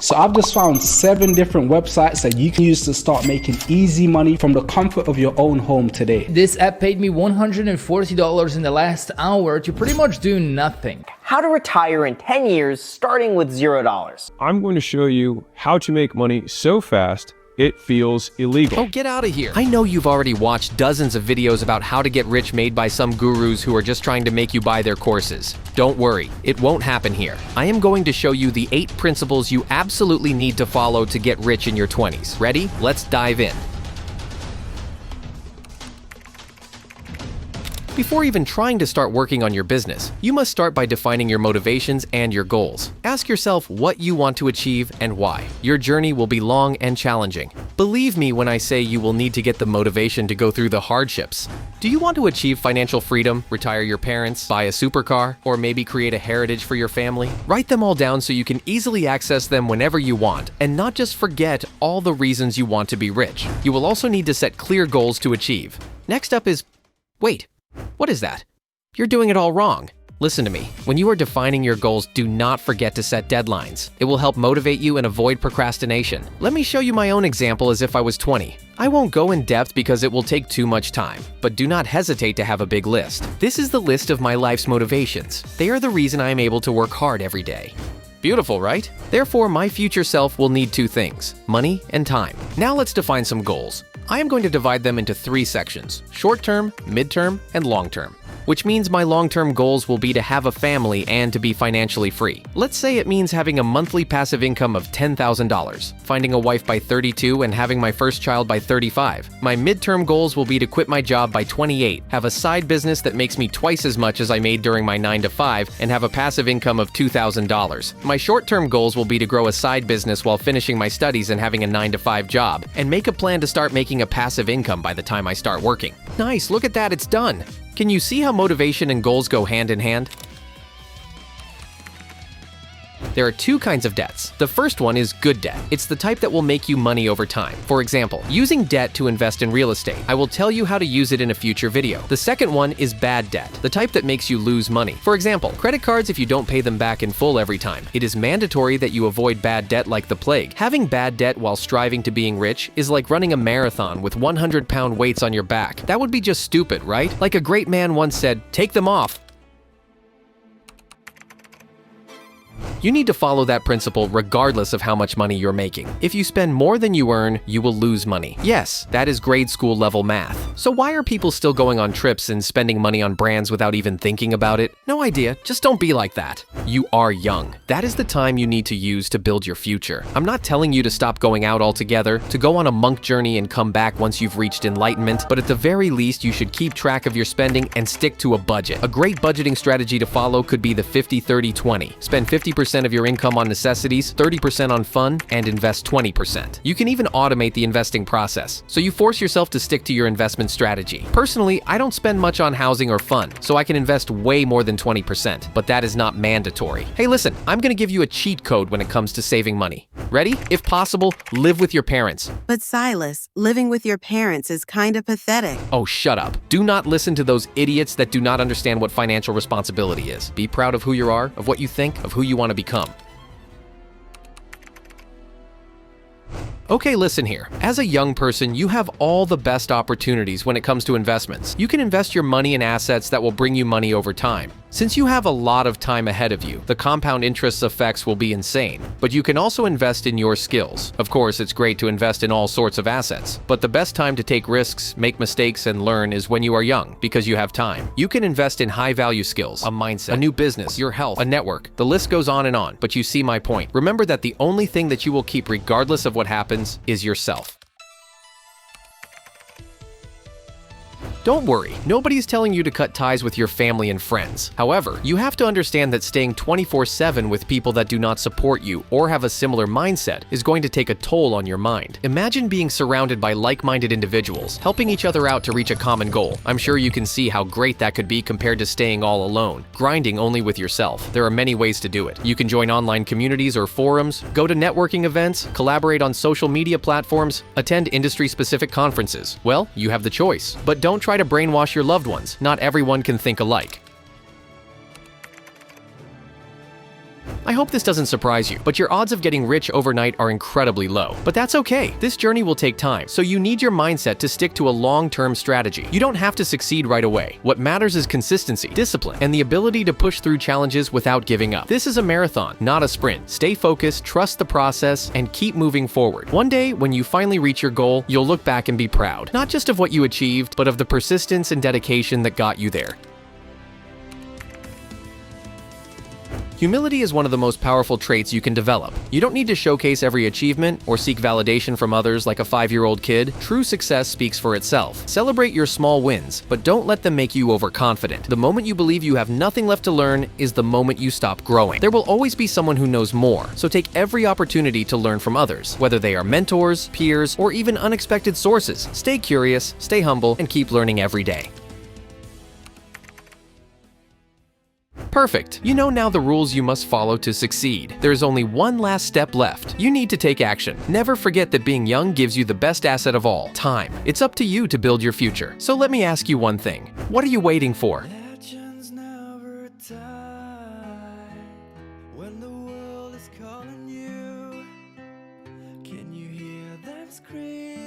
So I've just found 7 different websites that you can use to start making easy money from the comfort of your own home today. This app paid me $140 in the last hour to pretty much do nothing. How to retire in 10 years starting with $0. I'm going to show you how to make money so fast it feels illegal. Oh, get out of here. I know you've already watched dozens of videos about how to get rich made by some gurus who are just trying to make you buy their courses. Don't worry, it won't happen here. I am going to show you the 8 principles you absolutely need to follow to get rich in your 20s. Ready? Let's dive in. Before even trying to start working on your business, you must start by defining your motivations and your goals. Ask yourself what you want to achieve and why. Your journey will be long and challenging. Believe me when I say you will need to get the motivation to go through the hardships. Do you want to achieve financial freedom, retire your parents, buy a supercar, or maybe create a heritage for your family? Write them all down so you can easily access them whenever you want, and not just forget all the reasons you want to be rich. You will also need to set clear goals to achieve. Next up is, wait. What is that? You're doing it all wrong. Listen to me. When you are defining your goals, do not forget to set deadlines. It will help motivate you and avoid procrastination. Let me show you my own example as if I was 20. I won't go in depth because it will take too much time, but do not hesitate to have a big list. This is the list of my life's motivations. They are the reason I am able to work hard every day. Beautiful, right? Therefore, my future self will need 2 things: money and time. Now let's define some goals. I am going to divide them into 3 sections: short-term, mid-term, and long-term. Which means my long-term goals will be to have a family and to be financially free. Let's say it means having a monthly passive income of $10,000, finding a wife by 32 and having my first child by 35. My midterm goals will be to quit my job by 28, have a side business that makes me twice as much as I made during my 9-to-5, and have a passive income of $2,000. My short-term goals will be to grow a side business while finishing my studies and having a 9-to-5 job, and make a plan to start making a passive income by the time I start working. Nice, look at that, it's done. Can you see how motivation and goals go hand in hand? There are 2 kinds of debts. The first one is good debt. It's the type that will make you money over time. For example, using debt to invest in real estate. I will tell you how to use it in a future video. The second one is bad debt, the type that makes you lose money. For example, credit cards if you don't pay them back in full every time. It is mandatory that you avoid bad debt like the plague. Having bad debt while striving to being rich is like running a marathon with 100-pound weights on your back. That would be just stupid, right? Like a great man once said, take them off. You need to follow that principle regardless of how much money you're making. If you spend more than you earn, you will lose money. Yes, that is grade school level math. So why are people still going on trips and spending money on brands without even thinking about it? No idea, just don't be like that. You are young. That is the time you need to use to build your future. I'm not telling you to stop going out altogether, to go on a monk journey and come back once you've reached enlightenment, but at the very least you should keep track of your spending and stick to a budget. A great budgeting strategy to follow could be the 50-30-20. Spend 50% of your income on necessities, 30% on fun, and invest 20%. You can even automate the investing process, so you force yourself to stick to your investment strategy. Personally, I don't spend much on housing or fun, so I can invest way more than 20%, but that is not mandatory. Hey listen, I'm gonna give you a cheat code when it comes to saving money. Ready? If possible, live with your parents. But Silas, living with your parents is kinda pathetic. Oh, shut up. Do not listen to those idiots that do not understand what financial responsibility is. Be proud of who you are, of what you think, of who you want to become. Okay, listen here. As a young person, you have all the best opportunities when it comes to investments. You can invest your money in assets that will bring you money over time. Since you have a lot of time ahead of you, the compound interest effects will be insane. But you can also invest in your skills. Of course, it's great to invest in all sorts of assets, but the best time to take risks, make mistakes, and learn is when you are young, because you have time. You can invest in high-value skills, a mindset, a new business, your health, a network. The list goes on and on, but you see my point. Remember that the only thing that you will keep regardless of what happens is yourself. Don't worry, nobody's telling you to cut ties with your family and friends. However, you have to understand that staying 24/7 with people that do not support you or have a similar mindset is going to take a toll on your mind. Imagine being surrounded by like-minded individuals, helping each other out to reach a common goal. I'm sure you can see how great that could be compared to staying all alone, grinding only with yourself. There are many ways to do it. You can join online communities or forums, go to networking events, collaborate on social media platforms, attend industry-specific conferences. Well, you have the choice. But don't try to brainwash your loved ones. Not everyone can think alike. I hope this doesn't surprise you, but your odds of getting rich overnight are incredibly low. But that's okay. This journey will take time, so you need your mindset to stick to a long-term strategy. You don't have to succeed right away. What matters is consistency, discipline, and the ability to push through challenges without giving up. This is a marathon, not a sprint. Stay focused, trust the process, and keep moving forward. One day, when you finally reach your goal, you'll look back and be proud, not just of what you achieved, but of the persistence and dedication that got you there. Humility is one of the most powerful traits you can develop. You don't need to showcase every achievement or seek validation from others like a 5-year-old kid. True success speaks for itself. Celebrate your small wins, but don't let them make you overconfident. The moment you believe you have nothing left to learn is the moment you stop growing. There will always be someone who knows more, so take every opportunity to learn from others, whether they are mentors, peers, or even unexpected sources. Stay curious, stay humble, and keep learning every day. Perfect. You know now the rules you must follow to succeed. There is only one last step left. You need to take action. Never forget that being young gives you the best asset of all, time. It's up to you to build your future. So let me ask you one thing. What are you waiting for? Legends never die. When the world is calling you, can you hear them scream?